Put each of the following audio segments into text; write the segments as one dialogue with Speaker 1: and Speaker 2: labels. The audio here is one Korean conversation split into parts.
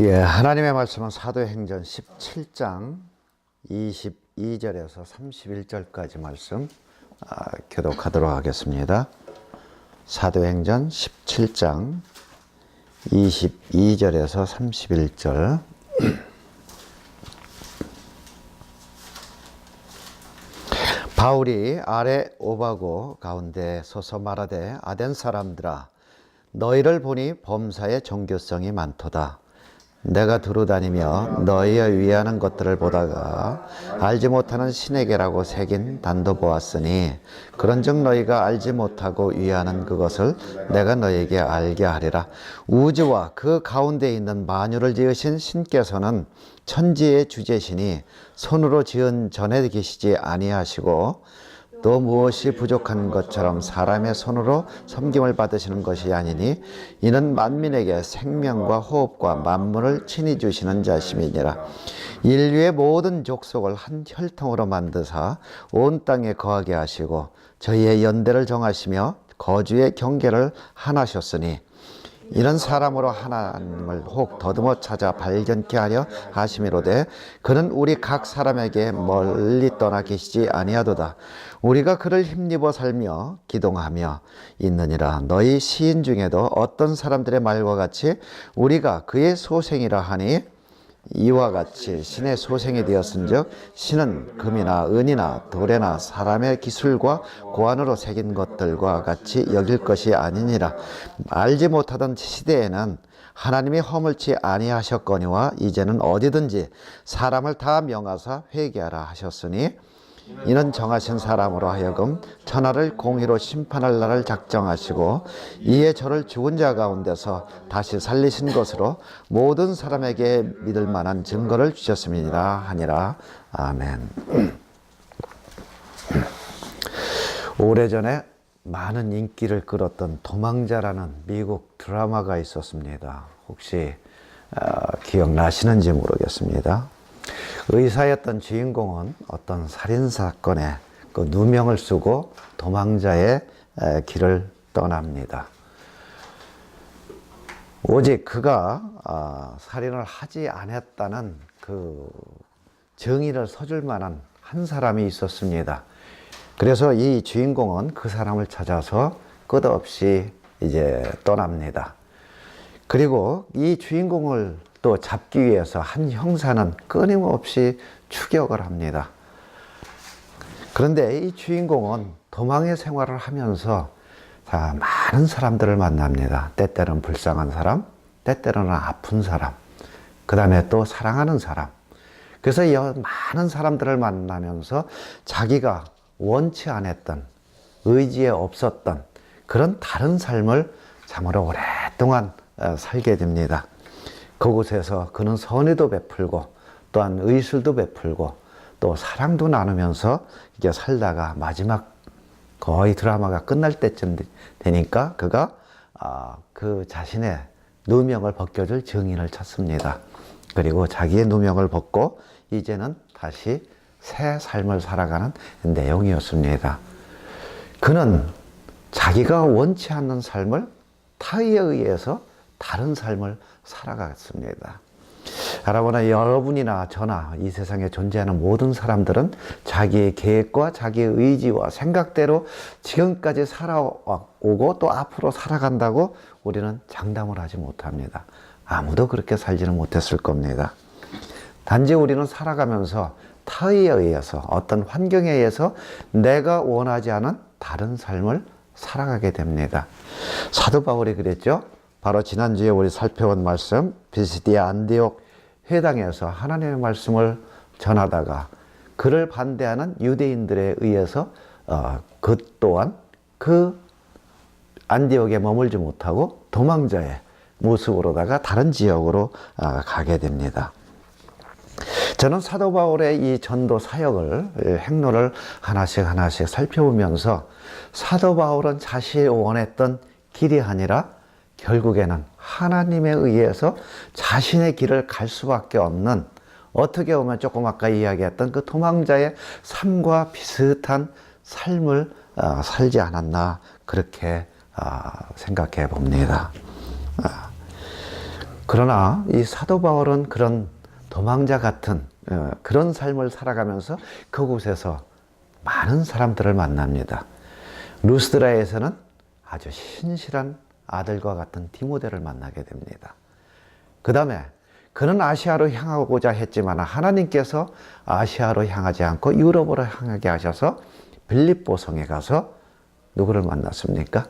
Speaker 1: 예, 하나님의 말씀은 사도행전 17장 22절에서 31절까지 말씀 교독하도록 하겠습니다. 사도행전 17장 22절에서 31절. 바울이 아레오바고 가운데 서서 말하되 아덴 사람들아 너희를 보니 범사에 종교성이 많도다. 내가 두루다니며 너희의 위하는 것들을 보다가 알지 못하는 신에게라고 새긴 단도 보았으니 그런즉 너희가 알지 못하고 위하는 그것을 내가 너희에게 알게 하리라. 우주와 그 가운데 있는 만유를 지으신 신께서는 천지의 주제시니 손으로 지은 전에 계시지 아니하시고 또 무엇이 부족한 것처럼 사람의 손으로 섬김을 받으시는 것이 아니니 이는 만민에게 생명과 호흡과 만물을 친히 주시는 자심이니라. 인류의 모든 족속을 한 혈통으로 만드사 온 땅에 거하게 하시고 저희의 연대를 정하시며 거주의 경계를 하나셨으니 이런 사람으로 하나님을 혹 더듬어 찾아 발견케 하려 하심이로되 그는 우리 각 사람에게 멀리 떠나 계시지 아니하도다. 우리가 그를 힘입어 살며 기동하며 있느니라. 너희 시인 중에도 어떤 사람들의 말과 같이 우리가 그의 소생이라 하니 이와 같이 신의 소생이 되었은즉 신은 금이나 은이나 돌에나 사람의 기술과 고안으로 새긴 것들과 같이 여길 것이 아니니라. 알지 못하던 시대에는 하나님이 허물치 아니하셨거니와 이제는 어디든지 사람을 다 명하사 회개하라 하셨으니 이는 정하신 사람으로 하여금 천하를 공의로 심판할 날을 작정하시고 이에 저를 죽은 자 가운데서 다시 살리신 것으로 모든 사람에게 믿을 만한 증거를 주셨음이니라 하니라. 아멘. 오래전에 많은 인기를 끌었던 도망자라는 미국 드라마가 있었습니다. 혹시 기억나시는지 모르겠습니다. 의사였던 주인공은 어떤 살인사건에 그 누명을 쓰고 도망자의 길을 떠납니다. 오직 그가 살인을 하지 않았다는 그 정의를 서줄 만한 한 사람이 있었습니다. 그래서 이 주인공은 그 사람을 찾아서 끝없이 이제 떠납니다. 그리고 이 주인공을 또 잡기 위해서 한 형사는 끊임없이 추격을 합니다. 그런데 이 주인공은 도망의 생활을 하면서 많은 사람들을 만납니다. 때때로는 불쌍한 사람, 때때로는 아픈 사람, 그 다음에 또 사랑하는 사람. 그래서 이 많은 사람들을 만나면서 자기가 원치 않았던, 의지에 없었던 그런 다른 삶을 참으로 오랫동안 살게 됩니다. 그곳에서 그는 선의도 베풀고 또한 의술도 베풀고 또 사랑도 나누면서 이제 살다가 마지막 거의 드라마가 끝날 때쯤 되니까 그가 그 자신의 누명을 벗겨줄 증인을 찾습니다. 그리고 자기의 누명을 벗고 이제는 다시 새 삶을 살아가는 내용이었습니다. 그는 자기가 원치 않는 삶을 타의에 의해서 다른 삶을 살아갔습니다. 여러분이나 여러분이나 저나 이 세상에 존재하는 모든 사람들은 자기의 계획과 자기의 의지와 생각대로 지금까지 살아오고 또 앞으로 살아간다고 우리는 장담을 하지 못합니다. 아무도 그렇게 살지는 못했을 겁니다. 단지 우리는 살아가면서 타의에 의해서 어떤 환경에 의해서 내가 원하지 않은 다른 삶을 살아가게 됩니다. 사도 바울이 그랬죠. 바로 지난주에 우리 살펴본 말씀 비시디아 안디옥 회당에서 하나님의 말씀을 전하다가 그를 반대하는 유대인들에 의해서 그 또한 그 안디옥에 머물지 못하고 도망자의 모습으로다가 다른 지역으로 가게 됩니다. 저는 사도 바울의 이 전도 사역을 행로를 하나씩 살펴보면서 사도 바울은 자신이 원했던 길이 아니라 결국에는 하나님에 의해서 자신의 길을 갈 수밖에 없는, 어떻게 보면 조금 아까 이야기했던 그 도망자의 삶과 비슷한 삶을 살지 않았나 그렇게 생각해 봅니다. 그러나 이 사도 바울은 그런 도망자 같은 그런 삶을 살아가면서 그곳에서 많은 사람들을 만납니다. 루스드라에서는 아주 신실한 아들과 같은 디모데를 만나게 됩니다. 그 다음에 그는 아시아로 향하고자 했지만 하나님께서 아시아로 향하지 않고 유럽으로 향하게 하셔서 빌립보 성에 가서 누구를 만났습니까?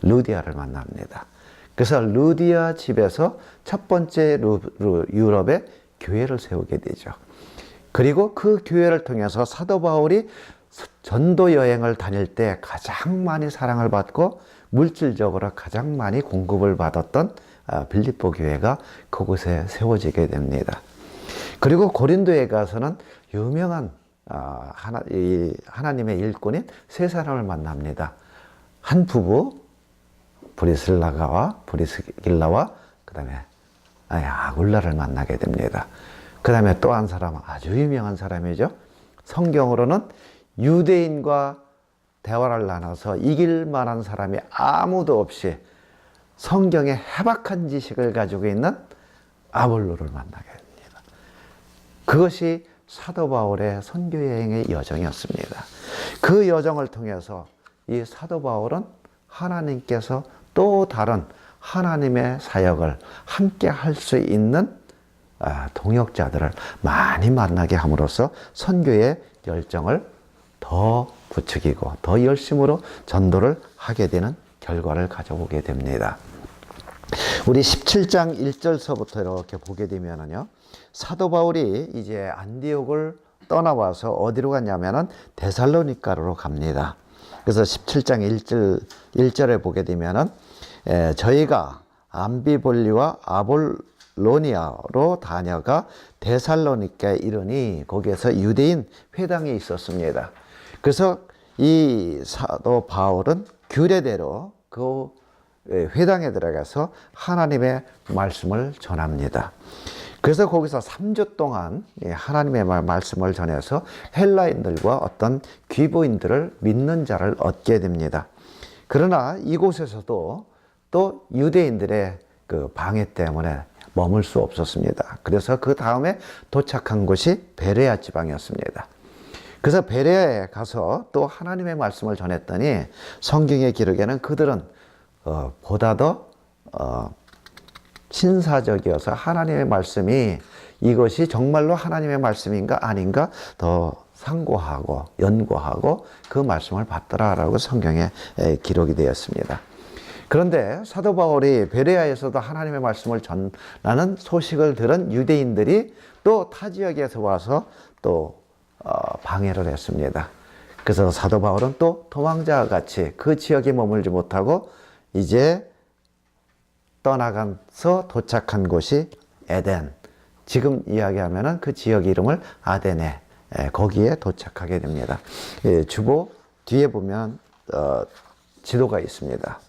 Speaker 1: 루디아를 만납니다. 그래서 루디아 집에서 첫 번째 유럽의 교회를 세우게 되죠. 그리고 그 교회를 통해서 사도 바울이 전도 여행을 다닐 때 가장 많이 사랑을 받고 물질적으로 가장 많이 공급을 받았던 빌립보 교회가 그곳에 세워지게 됩니다. 그리고 고린도에 가서는 유명한 하나님의 일꾼인 세 사람을 만납니다. 한 부부, 브리스길라와 그 다음에 아굴라를 만나게 됩니다. 그 다음에 또 한 사람, 아주 유명한 사람이죠. 성경으로는 유대인과 대화를 나눠서 이길 만한 사람이 아무도 없이 성경의 해박한 지식을 가지고 있는 아볼로를 만나게 됩니다. 그것이 사도 바울의 선교 여행의 여정이었습니다. 그 여정을 통해서 이 사도 바울은 하나님께서 또 다른 하나님의 사역을 함께 할 수 있는 동역자들을 많이 만나게 함으로써 선교의 열정을 더 부추기고 더 열심으로 전도를 하게 되는 결과를 가져오게 됩니다. 우리 17장 1절서부터 이렇게 보게 되면은요, 사도 바울이 이제 안디옥을 떠나와서 어디로 갔냐면은 데살로니가로 갑니다. 그래서 17장 1절에 보게 되면은 저희가 암비볼리와 아볼로니아로 다녀가 데살로니가에 이르니 거기에서 유대인 회당이 있었습니다. 그래서 이 사도 바울은 규례대로 그 회당에 들어가서 하나님의 말씀을 전합니다. 그래서 거기서 3주 동안 하나님의 말씀을 전해서 헬라인들과 어떤 귀부인들을 믿는 자를 얻게 됩니다. 그러나 이곳에서도 또 유대인들의 그 방해 때문에 머물 수 없었습니다. 그래서 그 다음에 도착한 곳이 베레아 지방이었습니다. 그래서 베레아에 가서 또 하나님의 말씀을 전했더니 성경의 기록에는 그들은 보다 더 신사적이어서 하나님의 말씀이 이것이 정말로 하나님의 말씀인가 아닌가 더 상고하고 연구하고 그 말씀을 받더라라고 성경에 기록이 되었습니다. 그런데 사도 바울이 베레아에서도 하나님의 말씀을 전하는 소식을 들은 유대인들이 또 타 지역에서 와서 또 방해를 했습니다. 그래서 사도 바울은 또 도망자와 같이 그 지역에 머물지 못하고 이제 떠나가서 도착한 곳이 에덴, 지금 이야기하면은 그 지역 이름을 아데네, 거기에 도착하게 됩니다. 주보 뒤에 보면 지도가 있습니다.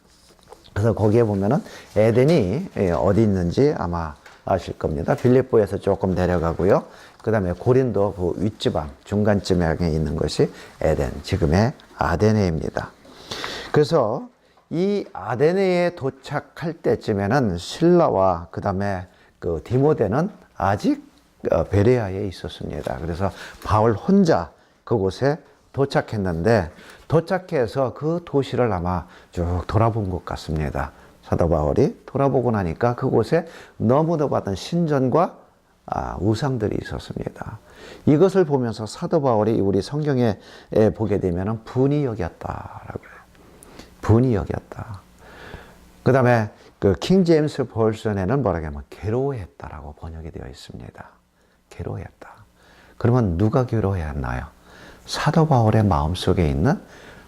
Speaker 1: 그래서 거기에 보면은 에덴이 어디 있는지 아마 아실 겁니다. 빌립보에서 조금 내려가고요. 그 다음에 고린도 그 윗지방 중간쯤에 있는 것이 에덴, 지금의 아데네입니다. 그래서 이 아데네에 도착할 때쯤에는 실라와 그 다음에 그 디모데는 아직 베레아에 있었습니다. 그래서 바울 혼자 그곳에 도착했는데 도착해서 그 도시를 아마 쭉 돌아본 것 같습니다. 사도 바울이 돌아보고 나니까 그곳에 너무도 많은 신전과 우상들이 있었습니다. 이것을 보면서 사도 바울이 우리 성경에 보게 되면 분이 여겼다라고 해요. 분이 여겼다. 그 다음에 그 킹 제임스 버전에는 뭐라고 하면 괴로워했다라고 번역이 되어 있습니다. 괴로워했다. 그러면 누가 괴로워했나요? 사도 바울의 마음속에 있는,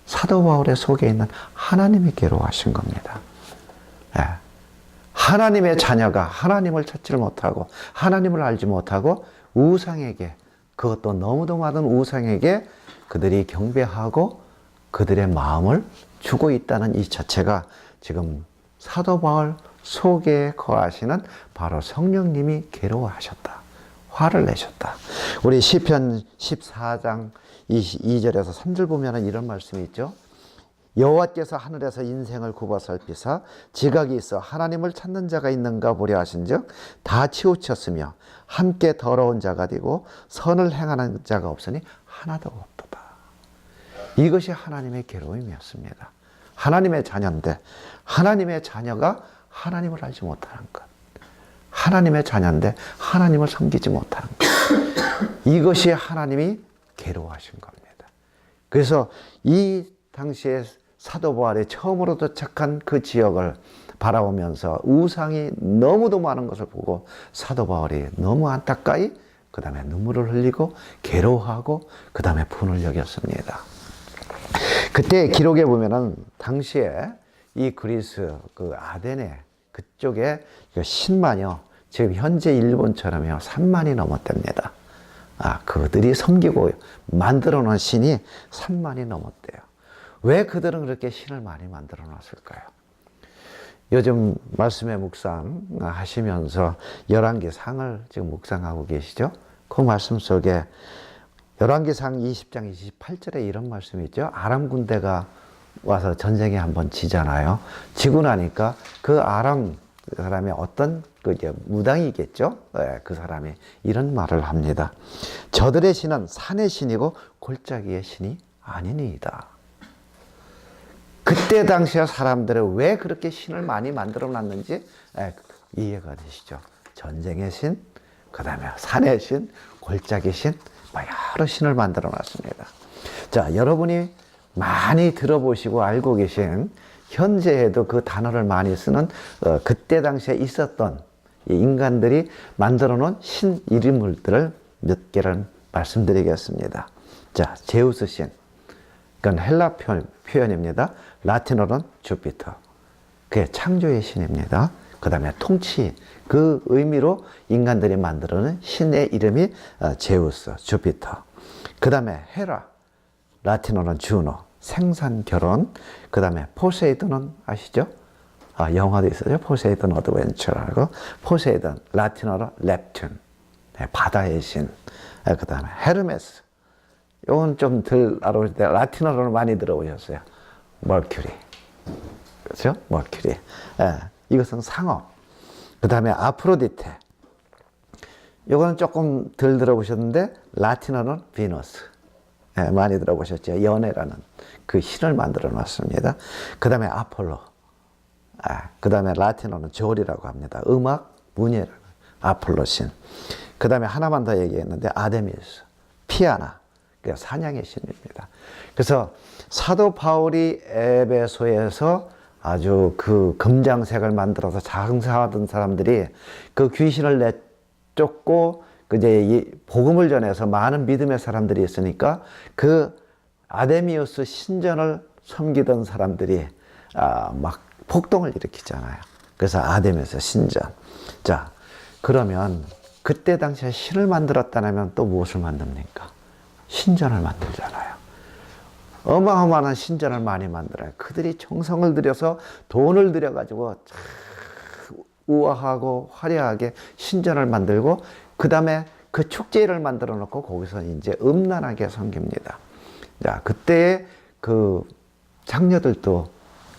Speaker 1: 사도 바울의 속에 있는 하나님이 괴로워하신 겁니다. 예. 하나님의 자녀가 하나님을 찾지를 못하고 하나님을 알지 못하고 우상에게, 그것도 너무도 많은 우상에게 그들이 경배하고 그들의 마음을 주고 있다는 이 자체가 지금 사도 바울 속에 거하시는 바로 성령님이 괴로워하셨다. 화를 내셨다. 우리 시편 14장 2절에서 3절 보면 이런 말씀이 있죠. 여호와께서 하늘에서 인생을 굽어 살피사 지각이 있어 하나님을 찾는 자가 있는가 보려 하신즉 다 치우쳤으며 함께 더러운 자가 되고 선을 행하는 자가 없으니 하나도 없도다. 이것이 하나님의 괴로움이었습니다. 하나님의 자녀인데 하나님의 자녀가 하나님을 알지 못하는 것, 하나님의 자녀인데 하나님을 섬기지 못하는 것, 이것이 하나님이 괴로워하신 겁니다. 그래서 이 당시에 사도 바울이 처음으로 도착한 그 지역을 바라보면서 우상이 너무도 많은 것을 보고 사도 바울이 너무 안타까이 그 다음에 눈물을 흘리고 괴로워하고 그 다음에 분을 여겼습니다. 그때 기록에 보면은 당시에 이 그리스 그 아테네 그쪽에 신만이요, 지금 현재 일본처럼요 3만이 넘었답니다. 그들이 섬기고 만들어 놓은 신이 3만이 넘었대요. 왜 그들은 그렇게 신을 많이 만들어 놨을까요? 요즘 말씀의 묵상 하시면서 열왕기상을 지금 묵상하고 계시죠? 그 말씀 속에 열왕기상 20장 28절에 이런 말씀이 있죠. 아람 군대가 와서 전쟁에 한번 지잖아요. 지고 나니까 그 아람 사람이 어떤 무당이겠죠? 네, 그 사람이 이런 말을 합니다. 저들의 신은 산의 신이고 골짜기의 신이 아니니이다. 그때 당시에 사람들은 왜 그렇게 신을 많이 만들어 놨는지 이해가 되시죠? 전쟁의 신, 그 다음에 산의 신, 골짜기 신, 여러 신을 만들어 놨습니다. 자, 여러분이 많이 들어보시고 알고 계신 현재에도 그 단어를 많이 쓰는 그때 당시에 있었던 인간들이 만들어 놓은 신 이름들을 몇 개를 말씀드리겠습니다. 자, 제우스 신. 그건 헬라 표현입니다. 라틴어로는 주피터. 그게 창조의 신입니다. 그 다음에 통치, 그 의미로 인간들이 만들어 놓은 신의 이름이 제우스, 주피터. 그 다음에 헤라, 라틴어는 주노, 생산, 결혼. 그 다음에 포세이돈은 아시죠? 영화도 있어요. 포세이돈 어드벤처라고. 포세이돈, 라틴어로 neptune, 바다의 신. 그 다음에 헤르메스. 이건 좀 덜 알아볼 때 라틴어로는 많이 들어보셨어요. 머큐리. 그렇죠? 머큐리. 이것은 상업. 그 다음에 아프로디테. 이거는 조금 덜 들어보셨는데 라틴어는 비너스. 많이 들어보셨죠? 연애라는 그 신을 만들어 놨습니다. 그 다음에 아폴로. 그 다음에 라틴어는 조리라고 합니다. 음악, 문예라는 아폴로 신. 그 다음에 하나만 더 얘기했는데 아데미스, 피아나. 그러니까 사냥의 신입니다. 그래서 사도 바울이 에베소에서 아주 그 금장색을 만들어서 장사하던 사람들이 그 귀신을 내쫓고 이제 이 복음을 전해서 많은 믿음의 사람들이 있으니까 그 아데미우스 신전을 섬기던 사람들이 막 폭동을 일으키잖아요. 그래서 아데미우스 신전. 자, 그러면 그때 당시에 신을 만들었다면 또 무엇을 만듭니까? 신전을 만들잖아요. 어마어마한 신전을 많이 만들어요. 그들이 정성을 들여서 돈을 들여가지고 우아하고 화려하게 신전을 만들고 그 다음에 그 축제를 만들어 놓고 거기서 이제 음란하게 섬깁니다. 자, 그때 그 장녀들도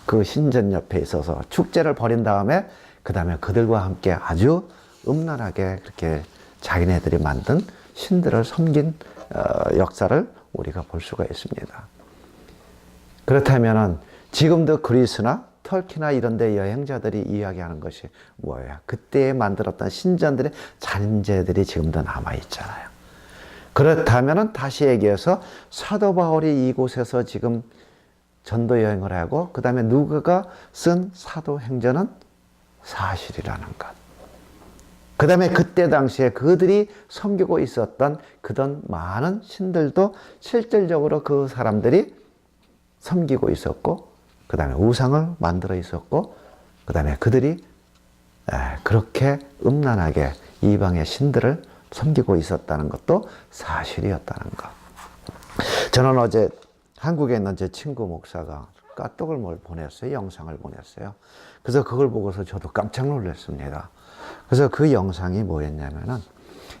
Speaker 1: 그 신전 옆에 있어서 축제를 벌인 다음에 그 다음에 그들과 함께 아주 음란하게 그렇게 자기네들이 만든 신들을 섬긴 역사를 우리가 볼 수가 있습니다. 그렇다면은 지금도 그리스나 터키나 이런 데 여행자들이 이야기하는 것이 뭐예요? 그때 만들었던 신전들의 잔재들이 지금도 남아있잖아요. 그렇다면은 다시 얘기해서 사도 바울이 이곳에서 지금 전도 여행을 하고 그 다음에 누가가 쓴 사도행전은 사실이라는 것. 그 다음에 그때 당시에 그들이 섬기고 있었던 그런 많은 신들도 실질적으로 그 사람들이 섬기고 있었고 그 다음에 우상을 만들어 있었고 그 다음에 그들이 그렇게 음란하게 이방의 신들을 섬기고 있었다는 것도 사실이었다는 것. 저는 어제 한국에 있는 제 친구 목사가 까똑을 뭘 보냈어요. 영상을 보냈어요. 그래서 그걸 보고서 저도 깜짝 놀랐습니다. 그래서 그 영상이 뭐였냐면은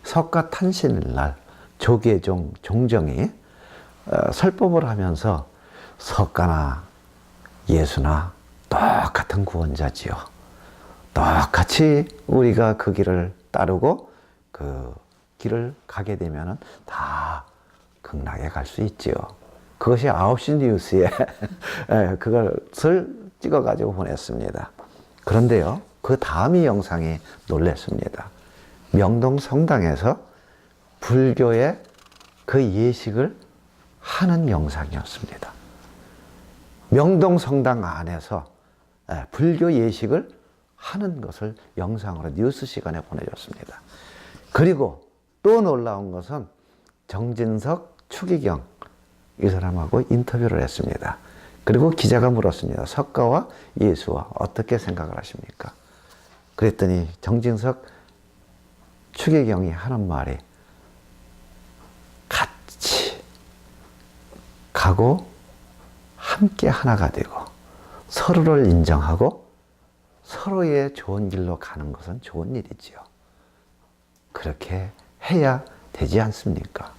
Speaker 1: 석가탄신일 조계종 종정이 설법을 하면서 석가나 예수나 똑같은 구원자지요. 똑같이 우리가 그 길을 따르고 그 길을 가게 되면 다 극락에 갈 수 있지요. 그것이 9시 뉴스에 그것을 찍어가지고 보냈습니다. 그런데요, 그 다음이 영상이 놀랐습니다. 명동 성당에서 불교의 그 예식을 하는 영상이었습니다. 명동 성당 안에서 불교 예식을 하는 것을 영상으로 뉴스 시간에 보내줬습니다. 그리고 또 놀라운 것은 정진석, 추기경 이 사람하고 인터뷰를 했습니다. 그리고 기자가 물었습니다. 석가와 예수와 어떻게 생각을 하십니까? 그랬더니 정진석, 추기경이 하는 말이 같이 가고 함께 하나가 되고 서로를 인정하고 서로의 좋은 길로 가는 것은 좋은 일이지요. 그렇게 해야 되지 않습니까?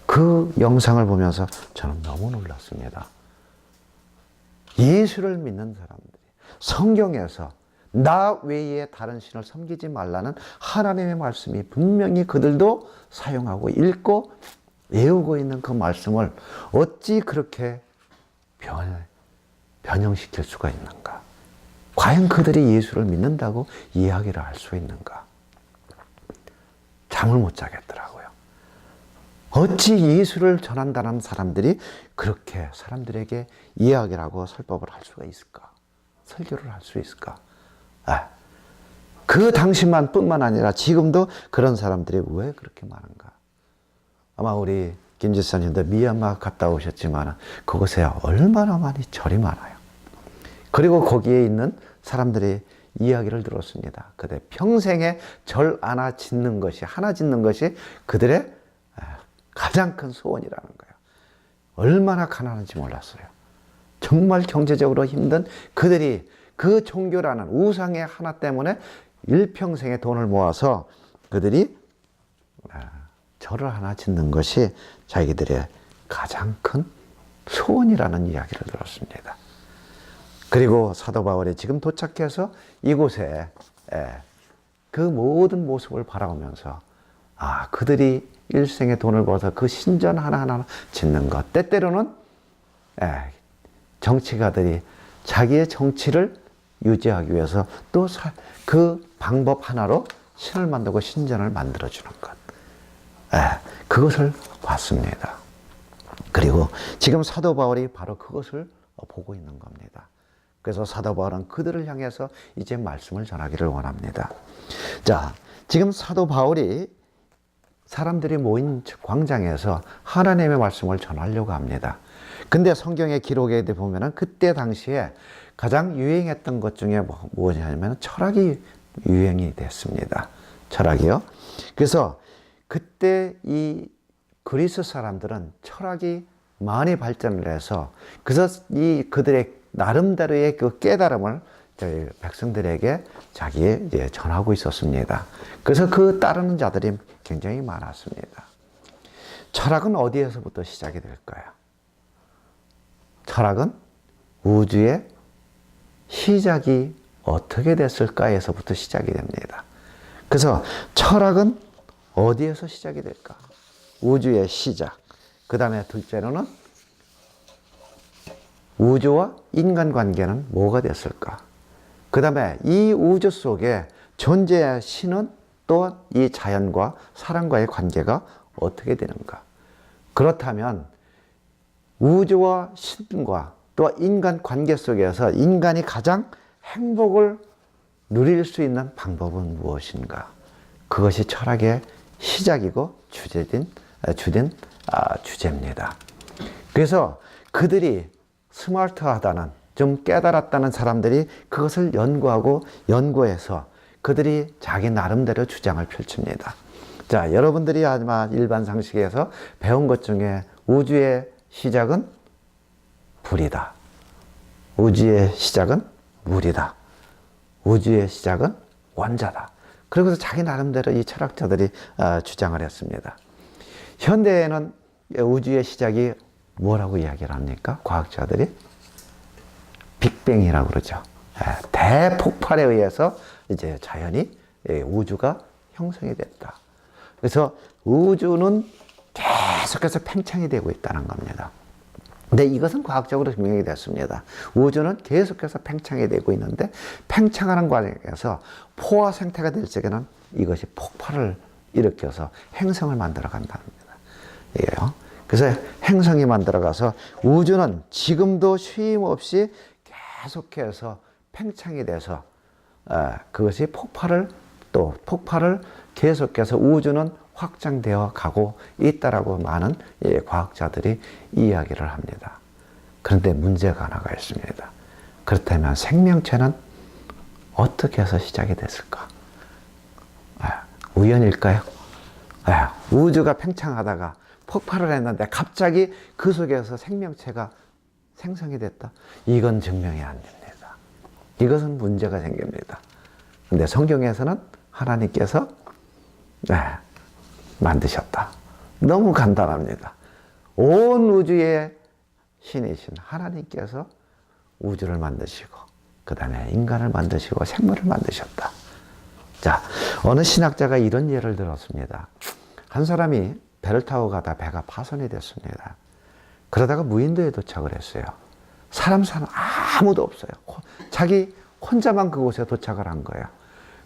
Speaker 1: 그 영상을 보면서 저는 너무 놀랐습니다. 예수를 믿는 사람들이 성경에서 나 외에 다른 신을 섬기지 말라는 하나님의 말씀이 분명히 그들도 사용하고 읽고 외우고 있는 그 말씀을 어찌 그렇게 변형시킬 수가 있는가? 과연 그들이 예수를 믿는다고 이야기를 할 수 있는가? 잠을 못 자겠더라고요. 어찌 예수를 전한다는 사람들이 그렇게 사람들에게 이야기를 하고 설법을 할 수가 있을까? 설교를 할 수 있을까? 그 당시만 뿐만 아니라 지금도 그런 사람들이 왜 그렇게 많은가? 아마 우리 김 지사님도 미얀마 갔다 오셨지만 그곳에 얼마나 많이 절이 많아요. 그리고 거기에 있는 사람들이 이야기를 들었습니다. 그들 평생에 절 하나 짓는 것이 그들의 가장 큰 소원이라는 거예요. 얼마나 가난한지 몰랐어요. 정말 경제적으로 힘든 그들이 그 종교라는 우상의 하나 때문에 일평생의 돈을 모아서 그들이 절을 하나 짓는 것이 자기들의 가장 큰 소원이라는 이야기를 들었습니다. 그리고 사도 바울이 지금 도착해서 이곳에 그 모든 모습을 바라보면서 그들이 일생의 돈을 벌어서 그 신전 하나하나 짓는 것, 때때로는 정치가들이 자기의 정치를 유지하기 위해서 또 그 방법 하나로 신을 만들고 신전을 만들어주는 것, 그것을 봤습니다. 그리고 지금 사도 바울이 바로 그것을 보고 있는 겁니다. 그래서 사도 바울은 그들을 향해서 이제 말씀을 전하기를 원합니다. 자, 지금 사도 바울이 사람들이 모인 광장에서 하나님의 말씀을 전하려고 합니다. 근데 성경의 기록에 보면은 그때 당시에 가장 유행했던 것 중에 무엇이냐면 철학이 유행이 됐습니다. 철학이요. 그래서 그때 이 그리스 사람들은 철학이 많이 발전을 해서 그래서 그들의 나름대로의 그 깨달음을 저희 백성들에게 자기의 전하고 있었습니다. 그래서 그 따르는 자들이 굉장히 많았습니다. 철학은 어디에서부터 시작이 될까요? 철학은 우주의 시작이 어떻게 됐을까에서부터 시작이 됩니다. 그래서 철학은 어디에서 시작이 될까? 우주의 시작. 그 다음에 둘째로는 우주와 인간 관계는 뭐가 됐을까? 그 다음에 이 우주 속에 존재의 신은 또 이 자연과 사람과의 관계가 어떻게 되는가? 그렇다면 우주와 신과 또 인간 관계 속에서 인간이 가장 행복을 누릴 수 있는 방법은 무엇인가? 그것이 철학의 시작이고 주제입니다. 그래서 그들이 스마트하다는, 좀 깨달았다는 사람들이 그것을 연구해서 그들이 자기 나름대로 주장을 펼칩니다. 자, 여러분들이 아마 일반 상식에서 배운 것 중에 우주의 시작은 불이다. 우주의 시작은 물이다. 우주의 시작은 원자다. 그러고서 자기 나름대로 이 철학자들이 주장을 했습니다. 현대에는 우주의 시작이 뭐라고 이야기를 합니까? 과학자들이 빅뱅이라고 그러죠. 대폭발에 의해서 이제 자연히 우주가 형성이 됐다. 그래서 우주는 계속해서 팽창이 되고 있다는 겁니다. 근데 이것은 과학적으로 증명이 됐습니다. 우주는 계속해서 팽창이 되고 있는데 팽창하는 과정에서 포화 상태가 될 적에는 이것이 폭발을 일으켜서 행성을 만들어 간답니다. 이게요. 그래서 행성이 만들어가서 우주는 지금도 쉼 없이 계속해서 팽창이 돼서 그것이 폭발을 계속해서 우주는 확장되어 가고 있다라고 많은 과학자들이 이야기를 합니다. 그런데 문제가 하나가 있습니다. 그렇다면 생명체는 어떻게 해서 시작이 됐을까? 우연일까요? 우주가 팽창하다가 폭발을 했는데 갑자기 그 속에서 생명체가 생성이 됐다? 이건 증명이 안 됩니다. 이것은 문제가 생깁니다. 근데 성경에서는 하나님께서 만드셨다. 너무 간단합니다. 온 우주의 신이신 하나님께서 우주를 만드시고 그 다음에 인간을 만드시고 생물을 만드셨다. 자, 어느 신학자가 이런 예를 들었습니다. 한 사람이 배를 타고 가다 배가 파손이 됐습니다. 그러다가 무인도에 도착을 했어요. 사는 아무도 없어요. 자기 혼자만 그곳에 도착을 한 거예요.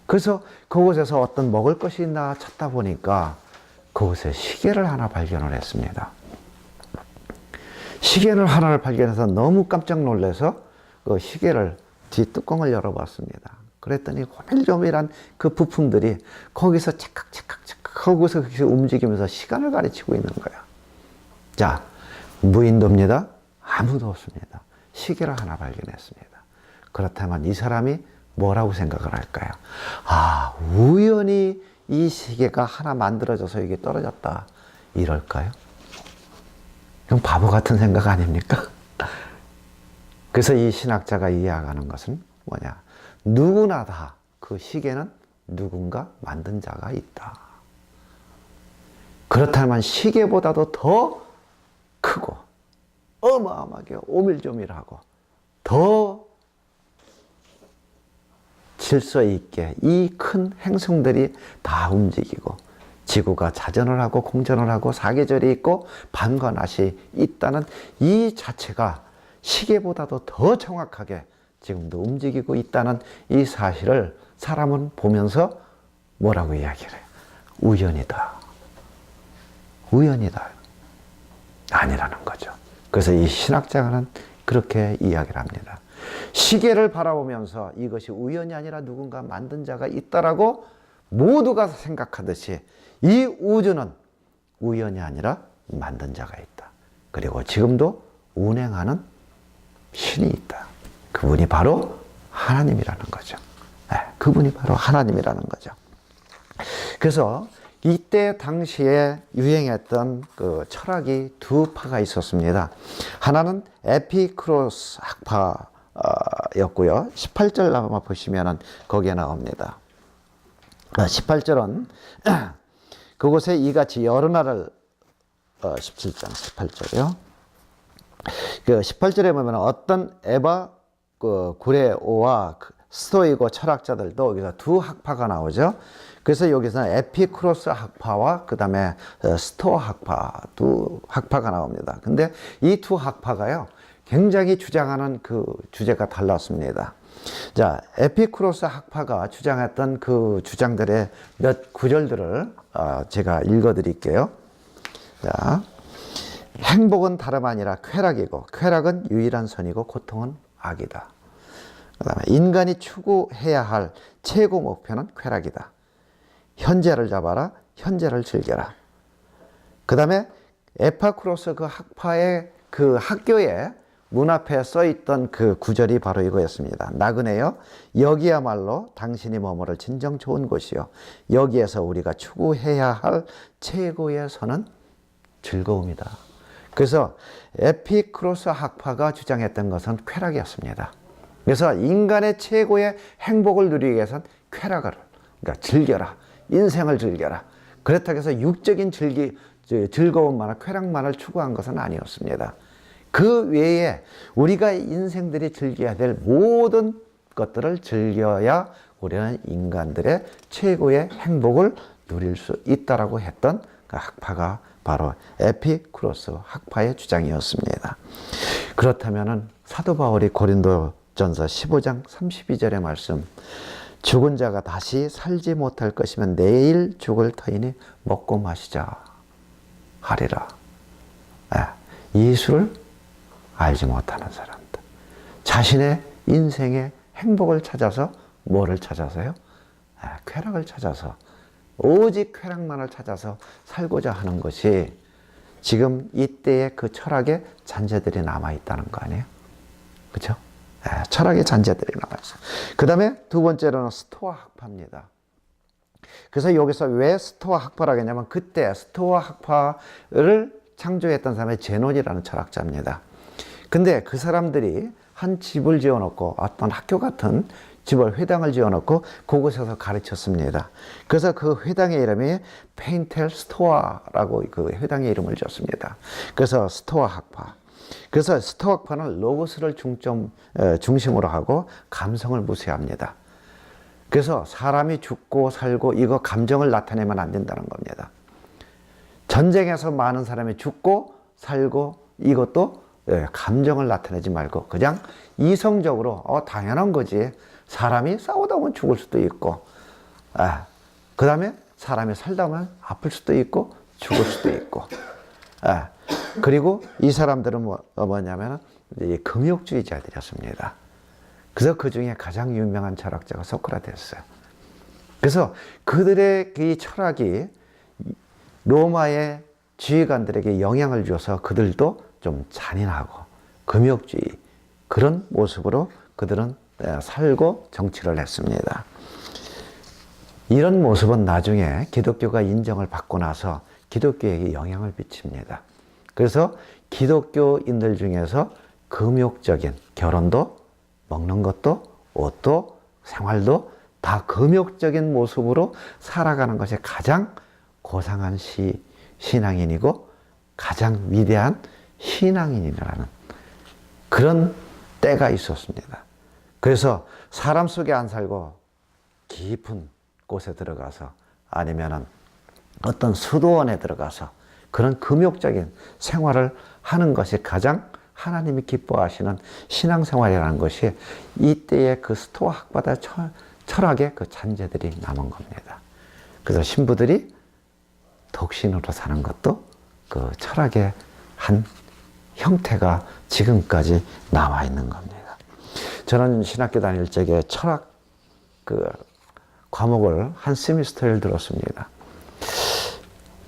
Speaker 1: 그래서 그곳에서 어떤 먹을 것이 있나 찾다 보니까 그곳에 시계를 하나 발견을 했습니다. 시계를 하나를 발견해서 너무 깜짝 놀라서 그 시계를 뒷뚜껑을 열어봤습니다. 그랬더니 호밀조밀한 그 부품들이 거기서 착각 거기서 움직이면서 시간을 가르치고 있는 거야. 자, 무인도입니다. 아무도 없습니다. 시계를 하나 발견했습니다. 그렇다면 이 사람이 뭐라고 생각을 할까요? 우연히 이 시계가 하나 만들어져서 이게 떨어졌다. 이럴까요? 그럼 바보 같은 생각 아닙니까? 그래서 이 신학자가 이해하는 것은 뭐냐? 누구나 다 그 시계는 누군가 만든 자가 있다. 그렇다면 시계보다도 더 크고 어마어마하게 오밀조밀하고 더 질서 있게 이 큰 행성들이 다 움직이고 지구가 자전을 하고 공전을 하고 사계절이 있고 밤과 낮이 있다는 이 자체가 시계보다도 더 정확하게 지금도 움직이고 있다는 이 사실을 사람은 보면서 뭐라고 이야기를 해요? 우연이다. 우연이다. 아니라는 거죠. 그래서 이 신학자는 그렇게 이야기를 합니다. 시계를 바라보면서 이것이 우연이 아니라 누군가 만든 자가 있다라고 모두가 생각하듯이 이 우주는 우연이 아니라 만든 자가 있다. 그리고 지금도 운행하는 신이 있다. 그분이 바로 하나님이라는 거죠. 그분이 바로 하나님이라는 거죠. 그래서 이때 당시에 유행했던 그 철학이 두 파가 있었습니다. 하나는 에피쿠로스 학파였고요. 18절 한번 보시면 거기에 나옵니다. 18절은 그곳에 이같이 여러 날을 17장 18절이요. 그 18절에 보면 어떤 에바 구레오와 스토이고 철학자들도 여기서 두 학파가 나오죠. 그래서 여기서는 에피쿠로스 학파와 그 다음에 스토아 학파 두 학파가 나옵니다. 근데 이 두 학파가요 굉장히 주장하는 그 주제가 달랐습니다. 자, 에피쿠로스 학파가 주장했던 그 주장들의 몇 구절들을 제가 읽어 드릴게요. 자, 행복은 다름 아니라 쾌락이고 쾌락은 유일한 선이고 고통은 악이다. 그 다음에 인간이 추구해야 할 최고 목표는 쾌락이다. 현재를 잡아라. 현재를 즐겨라. 그 다음에 에피쿠로스 그 학파의 그 학교에 문 앞에 써있던 그 구절이 바로 이거였습니다. 나그네여 여기야말로 당신이 머무를 진정 좋은 곳이요 여기에서 우리가 추구해야 할 최고의 선은 즐거움이다. 그래서 에피쿠로스 학파가 주장했던 것은 쾌락이었습니다. 그래서 인간의 최고의 행복을 누리기 위해서는 쾌락을, 그러니까 즐겨라. 인생을 즐겨라. 그렇다고 해서 육적인 즐거움만을, 쾌락만을 추구한 것은 아니었습니다. 그 외에 우리가 인생들이 즐겨야 될 모든 것들을 즐겨야 우리는 인간들의 최고의 행복을 누릴 수 있다라고 했던 그 학파가 바로 에피쿠로스 학파의 주장이었습니다. 그렇다면은 사도 바울이 고린도전서 15장 32절의 말씀, 죽은 자가 다시 살지 못할 것이면 내일 죽을 터이니 먹고 마시자 하리라. 예수를 알지 못하는 사람들, 자신의 인생의 행복을 찾아서 뭐를 찾아서요? 쾌락을 찾아서, 오직 쾌락만을 찾아서 살고자 하는 것이 지금 이때의 그 철학의 잔재들이 남아있다는 거 아니에요? 그렇죠? 철학의 잔재들이 남아있어요. 그 다음에 두 번째로는 스토아 학파입니다. 그래서 여기서 왜 스토아 학파라고 했냐면, 그때 스토아 학파를 창조했던 사람이 제논이라는 철학자입니다. 근데 그 사람들이 한 집을 지어놓고, 어떤 학교 같은 집을, 회당을 지어놓고 그곳에서 가르쳤습니다. 그래서 그 회당의 이름이 페인텔 스토아라고 그 회당의 이름을 줬습니다. 그래서 스토아 학파. 그래서 스토아 학파는 로고스를 중심으로 하고 감성을 무시합니다. 그래서 사람이 죽고 살고 이거 감정을 나타내면 안 된다는 겁니다. 전쟁에서 많은 사람이 죽고 살고 이것도 감정을 나타내지 말고 그냥 이성적으로 당연한 거지. 사람이 싸우다 보면 죽을 수도 있고, 그 다음에 사람이 살다 보면 아플 수도 있고 죽을 수도 있고, 그리고 이 사람들은 뭐냐면 금욕주의자들이었습니다. 그래서 그 중에 가장 유명한 철학자가 소크라테스예요. 그래서 그들의 이 철학이 로마의 지휘관들에게 영향을 줘서 그들도 좀 잔인하고 금욕주의, 그런 모습으로 그들은 살고 정치를 했습니다. 이런 모습은 나중에 기독교가 인정을 받고 나서 기독교에게 영향을 미칩니다. 그래서 기독교인들 중에서 금욕적인, 결혼도, 먹는 것도, 옷도, 생활도 다 금욕적인 모습으로 살아가는 것이 가장 고상한 신앙인이고 가장 위대한 신앙인이라는 그런 때가 있었습니다. 그래서 사람 속에 안 살고 깊은 곳에 들어가서, 아니면은 어떤 수도원에 들어가서 그런 금욕적인 생활을 하는 것이 가장 하나님이 기뻐하시는 신앙생활이라는 것이 이때의 그 스토아 학파의 철학의 그 잔재들이 남은 겁니다. 그래서 신부들이 독신으로 사는 것도 그 철학의 한 형태가 지금까지 남아 있는 겁니다. 저는 신학교 다닐 적에 철학 그 과목을 한 세미스터를 들었습니다.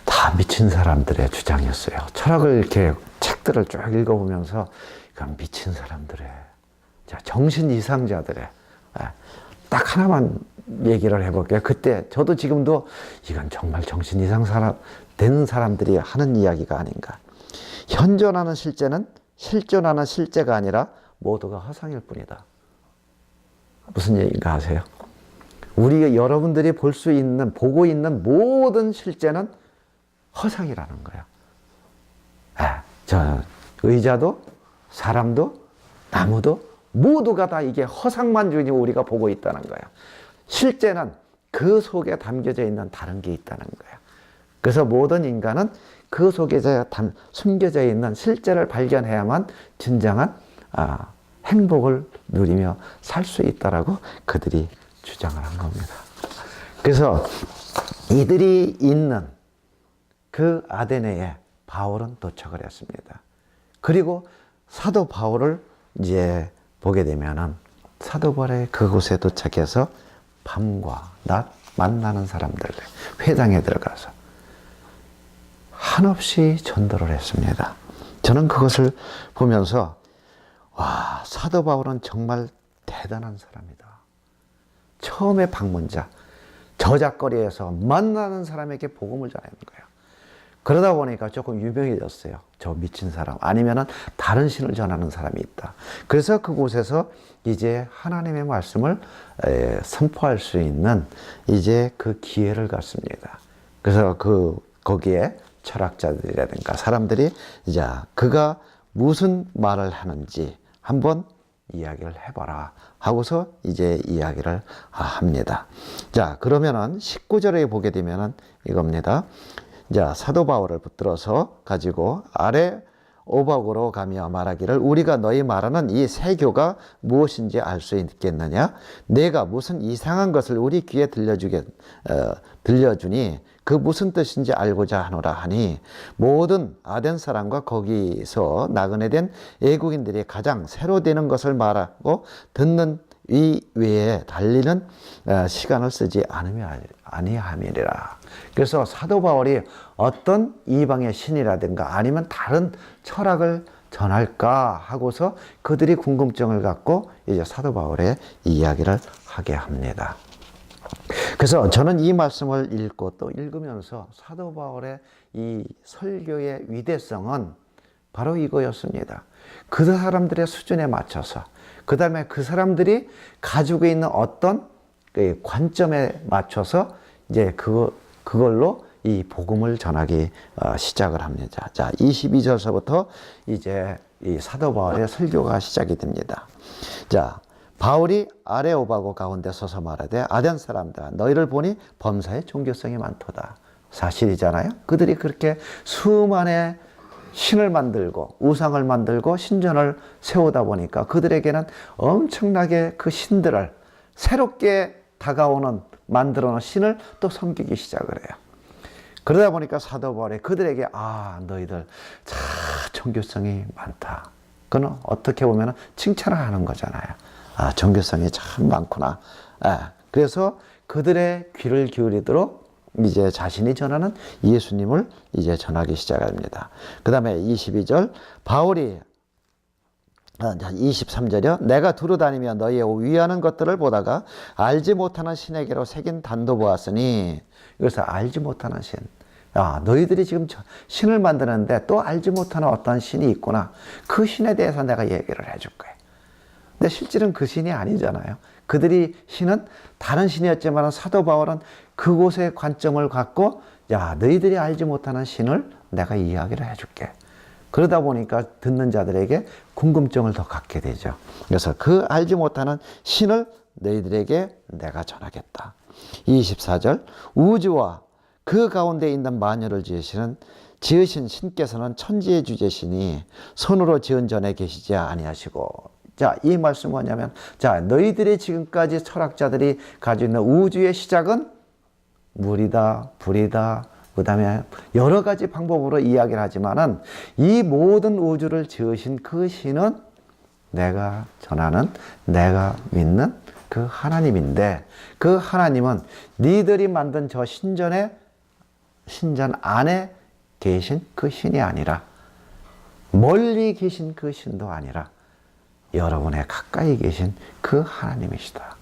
Speaker 1: 다 미친 사람들의 주장이었어요. 철학을 이렇게 책들을 쭉 읽어보면서 그냥 미친 사람들의, 정신 이상자들의, 딱 하나만 얘기를 해볼게요. 그때 저도 지금도 이건 정말 정신 이상 되는 사람들이 하는 이야기가 아닌가. 현존하는 실제는 실존하는 실제가 아니라 모두가 허상일 뿐이다. 무슨 얘기인가 아세요? 여러분들이 볼 수 있는, 보고 있는 모든 실제는 허상이라는 거예요. 저 의자도, 사람도, 나무도 모두가 다 이게 허상만 중에 우리가 보고 있다는 거예요. 실제는 그 속에 담겨져 있는 다른 게 있다는 거예요. 그래서 모든 인간은 그 속에 숨겨져 있는 실제를 발견해야만 진정한 행복을 누리며 살 수 있다라고 그들이 주장을 한 겁니다. 그래서 이들이 있는 그 아테네에 바울은 도착을 했습니다. 그리고 사도 바울을 이제 보게 되면은 사도 바울의 그곳에 도착해서 밤과 낮 만나는 사람들 회당에 들어가서 한없이 전도를 했습니다. 저는 그것을 보면서 와, 사도 바울은 정말 대단한 사람이다. 처음에 방문자, 저작거리에서 만나는 사람에게 복음을 전하는 거예요. 그러다 보니까 조금 유명해졌어요. 저 미친 사람, 아니면은 다른 신을 전하는 사람이 있다. 그래서 그곳에서 이제 하나님의 말씀을 선포할 수 있는 이제 그 기회를 갖습니다. 그래서 거기에 철학자들이라든가 사람들이 이제 그가 무슨 말을 하는지 한번 이야기를 해봐라 하고서 이제 이야기를 합니다. 자, 그러면은 19절에 보게 되면은 이겁니다. 자, 사도 바울을 붙들어서 가지고 아래 오박으로 가며 말하기를 우리가 너희 말하는 이 세교가 무엇인지 알 수 있겠느냐? 내가 무슨 이상한 것을 우리 귀에 들려주니 그 무슨 뜻인지 알고자 하노라 하니 모든 아덴 사람과 거기서 나그네 된 애국인들이 가장 새로 되는 것을 말하고 듣는 이 외에 달리는 시간을 쓰지 아니함이라. 그래서 사도 바울이 어떤 이방의 신이라든가 아니면 다른 철학을 전할까 하고서 그들이 궁금증을 갖고 이제 사도 바울의 이야기를 하게 합니다. 그래서 저는 이 말씀을 읽고 또 읽으면서 사도 바울의 이 설교의 위대성은 바로 이거였습니다. 그 사람들의 수준에 맞춰서, 그 다음에 그 사람들이 가지고 있는 어떤 관점에 맞춰서 이제 그걸로 이 복음을 전하기 시작을 합니다. 자, 22절서부터 이제 이 사도 바울의 설교가 시작이 됩니다. 자, 바울이 아레오바고 가운데 서서 말하되 아덴 사람들아 너희를 보니 범사에 종교성이 많도다. 사실이잖아요. 그들이 그렇게 수많은 신을 만들고 우상을 만들고 신전을 세우다 보니까 그들에게는 엄청나게 그 신들을 새롭게 다가오는 만들어놓은 신을 또 섬기기 시작을 해요. 그러다 보니까 사도 바울이 그들에게 너희들 참 종교성이 많다. 그건 어떻게 보면 칭찬을 하는 거잖아요. 종교성이 참 많구나. 그래서 그들의 귀를 기울이도록 이제 자신이 전하는 예수님을 이제 전하기 시작합니다. 그 다음에 22절 바울이 23절이요. 내가 두루다니며 너희의 위하는 것들을 보다가 알지 못하는 신에게로 새긴 단도 보았으니 그래서 알지 못하는 신. 너희들이 지금 신을 만드는데 또 알지 못하는 어떤 신이 있구나. 그 신에 대해서 내가 얘기를 해줄 거야. 근데 실질은 그 신이 아니잖아요. 그들이 신은 다른 신이었지만 사도 바울은 그곳의 관점을 갖고 너희들이 알지 못하는 신을 내가 이야기를 해줄게. 그러다 보니까 듣는 자들에게 궁금증을 더 갖게 되죠. 그래서 그 알지 못하는 신을 너희들에게 내가 전하겠다. 24절 우주와 그 가운데 있는 만유를 지으신 신께서는 천지의 주제시니 손으로 지은 전에 계시지 아니하시고. 자, 이 말씀은 뭐냐면 너희들이 지금까지 철학자들이 가지고 있는 우주의 시작은 물이다, 불이다, 그 다음에 여러 가지 방법으로 이야기를 하지만은 이 모든 우주를 지으신 그 신은 내가 전하는, 내가 믿는 그 하나님인데 그 하나님은 니들이 만든 저 신전 안에 계신 그 신이 아니라 멀리 계신 그 신도 아니라 여러분의 가까이 계신 그 하나님이시다.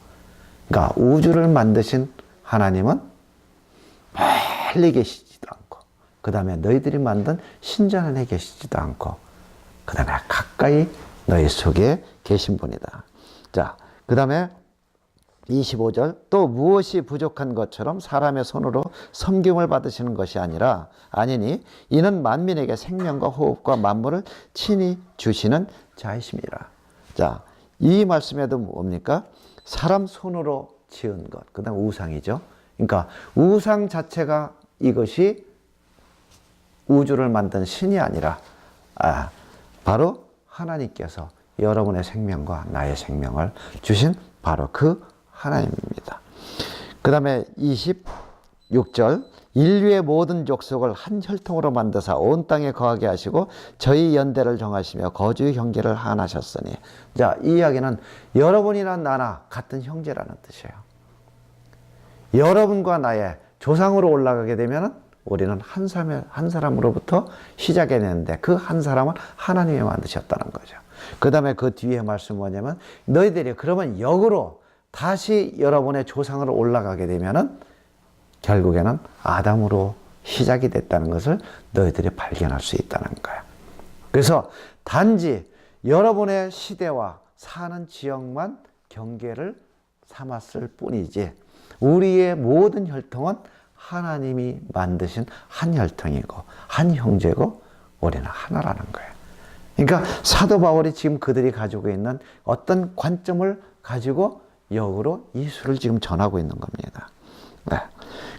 Speaker 1: 그러니까 우주를 만드신 하나님은 멀리 계시지도 않고 그 다음에 너희들이 만든 신전 안에 계시지도 않고 그 다음에 가까이 너희 속에 계신 분이다. 자, 그 다음에 25절 또 무엇이 부족한 것처럼 사람의 손으로 섬김을 받으시는 것이 아니니 이는 만민에게 생명과 호흡과 만물을 친히 주시는 자이심이라. 자, 이 말씀에도 뭡니까? 사람 손으로 지은 것, 그 다음 우상이죠. 그러니까 우상 자체가 이것이 우주를 만든 신이 아니라 바로 하나님께서 여러분의 생명과 나의 생명을 주신 바로 그 하나님입니다. 그 다음에 26절 인류의 모든 족속을 한 혈통으로 만드사 온 땅에 거하게 하시고 저희 연대를 정하시며 거주의 형제를 하나셨으니. 자, 이 이야기는 여러분이나 나나 같은 형제라는 뜻이에요. 여러분과 나의 조상으로 올라가게 되면 우리는 한 사람으로부터 시작이 되는데 그 한 사람은 하나님이 만드셨다는 거죠. 그 다음에 그 뒤에 말씀 뭐냐면 너희들이 그러면 역으로 다시 여러분의 조상으로 올라가게 되면은 결국에는 아담으로 시작이 됐다는 것을 너희들이 발견할 수 있다는 거야. 그래서 단지 여러분의 시대와 사는 지역만 경계를 삼았을 뿐이지 우리의 모든 혈통은 하나님이 만드신 한 혈통이고 한 형제고 우리는 하나라는 거예요. 그러니까 사도 바울이 지금 그들이 가지고 있는 어떤 관점을 가지고 역으로 예수를 지금 전하고 있는 겁니다. 네.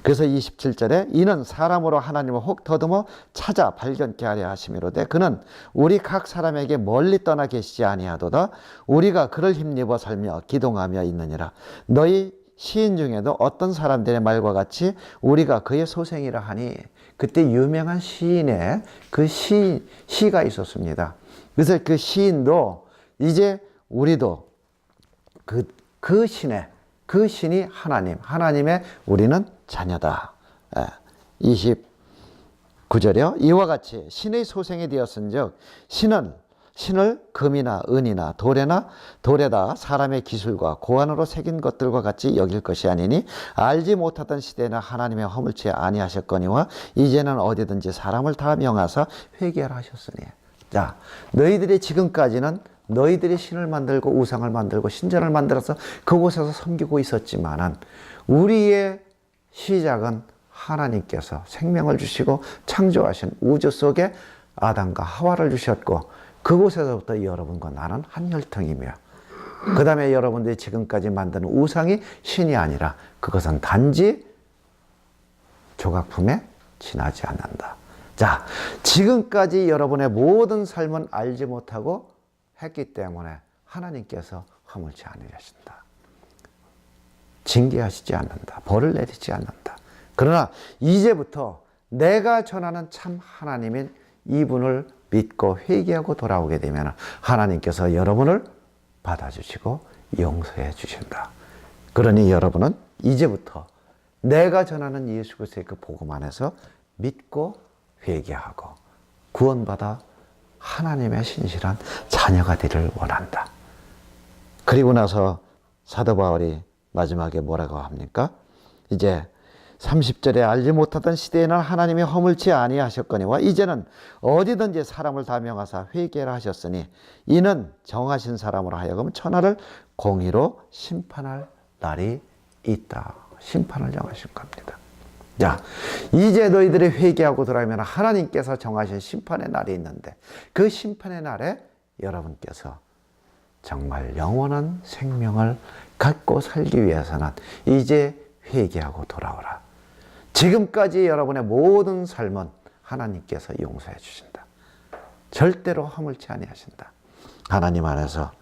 Speaker 1: 그래서 27절에 이는 사람으로 하나님을 혹 더듬어 찾아 발견케 하려 하심이로되 그는 우리 각 사람에게 멀리 떠나 계시지 아니하도다. 우리가 그를 힘입어 살며 기동하며 있느니라. 너희 시인 중에도 어떤 사람들의 말과 같이 우리가 그의 소생이라 하니, 그때 유명한 시인의 그 시가 있었습니다. 그래서 그 시인도 이제 우리도 그 신이 하나님의 우리는 자녀다. 29절이요. 이와 같이 신의 소생이 되었은즉 신을 금이나 은이나 돌에다 사람의 기술과 고안으로 새긴 것들과 같이 여길 것이 아니니 알지 못하던 시대에는 하나님의 허물치 아니하셨거니와 이제는 어디든지 사람을 다 명하사 회개하라 하셨으니. 자, 너희들이 지금까지는 너희들이 신을 만들고 우상을 만들고 신전을 만들어서 그곳에서 섬기고 있었지만은 우리의 시작은 하나님께서 생명을 주시고 창조하신 우주 속에 아담과 하와를 주셨고 그곳에서부터 여러분과 나는 한 혈통이며, 그 다음에 여러분들이 지금까지 만드는 우상이 신이 아니라 그것은 단지 조각품에 지나지 않는다. 자, 지금까지 여러분의 모든 삶은 알지 못하고 했기 때문에 하나님께서 화물치 않으신다. 징계하시지 않는다. 벌을 내리지 않는다. 그러나 이제부터 내가 전하는 참 하나님인 이분을 믿고 회개하고 돌아오게 되면 하나님께서 여러분을 받아주시고 용서해 주신다. 그러니 여러분은 이제부터 내가 전하는 예수 그리스도의 그 복음 안에서 믿고 회개하고 구원받아 하나님의 신실한 자녀가 되기를 원한다. 그리고 나서 사도 바울이 마지막에 뭐라고 합니까? 이제 30절에 알지 못하던 시대에는 하나님이 허물치 아니하셨거니와 이제는 어디든지 사람을 다 명하사 회개라 하셨으니 이는 정하신 사람으로 하여금 천하를 공의로 심판할 날이 있다. 심판을 정하신 겁니다. 자, 이제 너희들이 회개하고 돌아오면 하나님께서 정하신 심판의 날이 있는데 그 심판의 날에 여러분께서 정말 영원한 생명을 갖고 살기 위해서는 이제 회개하고 돌아오라. 지금까지 여러분의 모든 삶은 하나님께서 용서해 주신다. 절대로 허물지 아니하신다. 하나님 안에서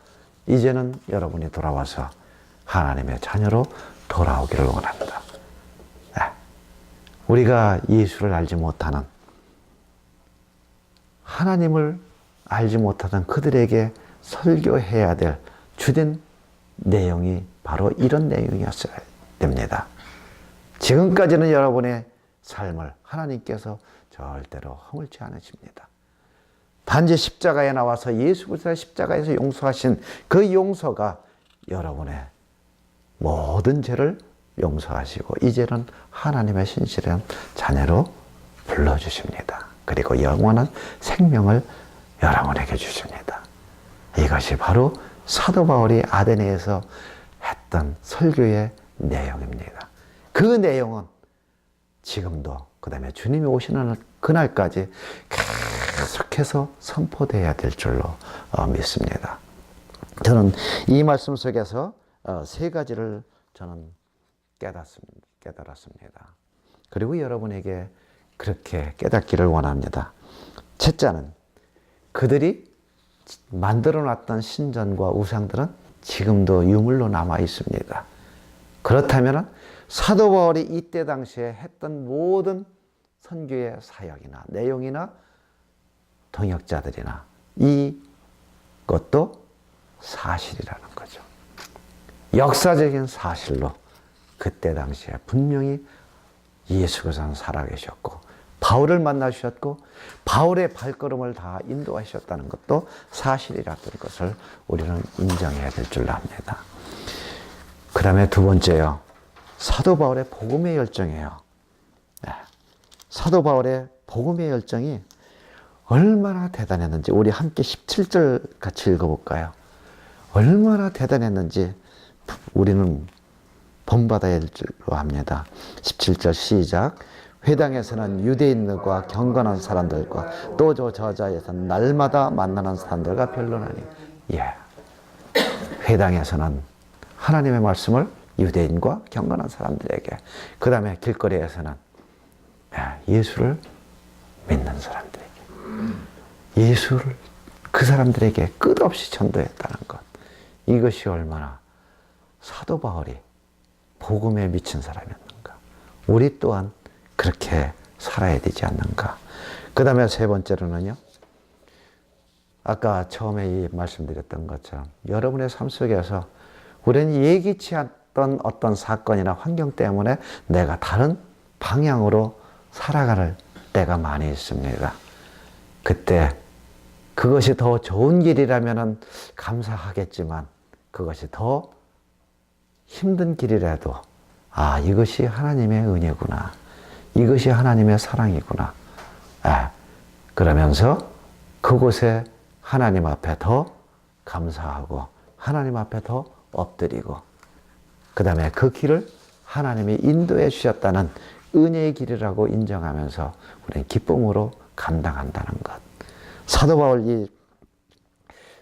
Speaker 1: 이제는 여러분이 돌아와서 하나님의 자녀로 돌아오기를 원한다. 우리가 예수를 알지 못하는, 하나님을 알지 못하던 그들에게 설교해야 될 주된 내용이 바로 이런 내용이었어야 됩니다. 지금까지는 여러분의 삶을 하나님께서 절대로 허물지 않으십니다. 단지 십자가에 나와서 예수 그리스도의 십자가에서 용서하신 그 용서가 여러분의 모든 죄를 용서하시고 이제는 하나님의 신실한 자녀로 불러주십니다. 그리고 영원한 생명을 여러분에게 주십니다. 이것이 바로 사도 바울이 아데네에서 했던 설교의 내용입니다. 그 내용은 지금도 그 다음에 주님이 오시는 그날까지 계속해서 선포되어야 될 줄로 믿습니다. 저는 이 말씀 속에서 세 가지를 저는 깨달았습니다. 그리고 여러분에게 그렇게 깨닫기를 원합니다. 첫째는 그들이 만들어 놨던 신전과 우상들은 지금도 유물로 남아 있습니다. 그렇다면 사도 바울이 이때 당시에 했던 모든 선교의 사역이나 내용이나 동역자들이나 이것도 사실이라는 거죠. 역사적인 사실로 그때 당시에 분명히 예수께서는 살아계셨고 바울을 만나주셨고 바울의 발걸음을 다 인도하셨다는 것도 사실이라는 것을 우리는 인정해야 될 줄 압니다. 그 다음에 두 번째요. 사도 바울의 복음의 열정이에요. 사도 바울의 복음의 열정이 얼마나 대단했는지 우리 함께 17절 같이 읽어볼까요? 얼마나 대단했는지 우리는 본받아야 될 줄로 합니다. 17절 시작. 회당에서는 유대인들과 경건한 사람들과 또 저자에서는 날마다 만나는 사람들과 변론하니. 예. 회당에서는 하나님의 말씀을 유대인과 경건한 사람들에게, 그 다음에 길거리에서는 예수를 믿는 사람들에게, 예수를 그 사람들에게 끝없이 전도했다는 것. 이것이 얼마나 사도 바울이 복음에 미친 사람이었는가. 우리 또한 그렇게 살아야 되지 않는가. 그 다음에 세 번째로는요, 아까 처음에 말씀드렸던 것처럼 여러분의 삶 속에서 우리는 예기치 않던 어떤 사건이나 환경 때문에 내가 다른 방향으로 살아갈 때가 많이 있습니다. 그때 그것이 더 좋은 길이라면 감사하겠지만, 그것이 더 힘든 길이라도 이것이 하나님의 은혜구나, 이것이 하나님의 사랑이구나, 그러면서 그곳에 하나님 앞에 더 감사하고 하나님 앞에 더 엎드리고, 그 다음에 그 길을 하나님이 인도해 주셨다는 은혜의 길이라고 인정하면서 우리는 기쁨으로 감당한다는 것. 사도 바울 이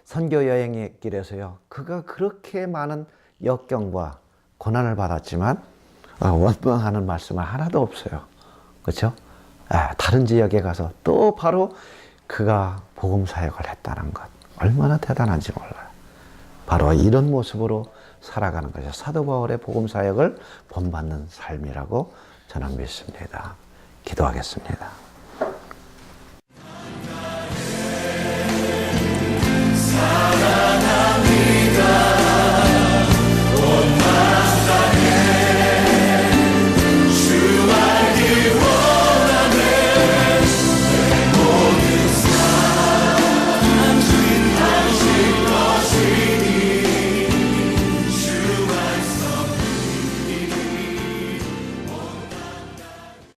Speaker 1: 선교 여행의 길에서요, 그가 그렇게 많은 역경과 고난을 받았지만 원망하는 말씀은 하나도 없어요. 그렇죠? 다른 지역에 가서 또 바로 그가 복음 사역을 했다는 것, 얼마나 대단한지 몰라요. 바로 이런 모습으로 살아가는 것이 사도 바울의 복음 사역을 본받는 삶이라고 저는 믿습니다. 기도하겠습니다.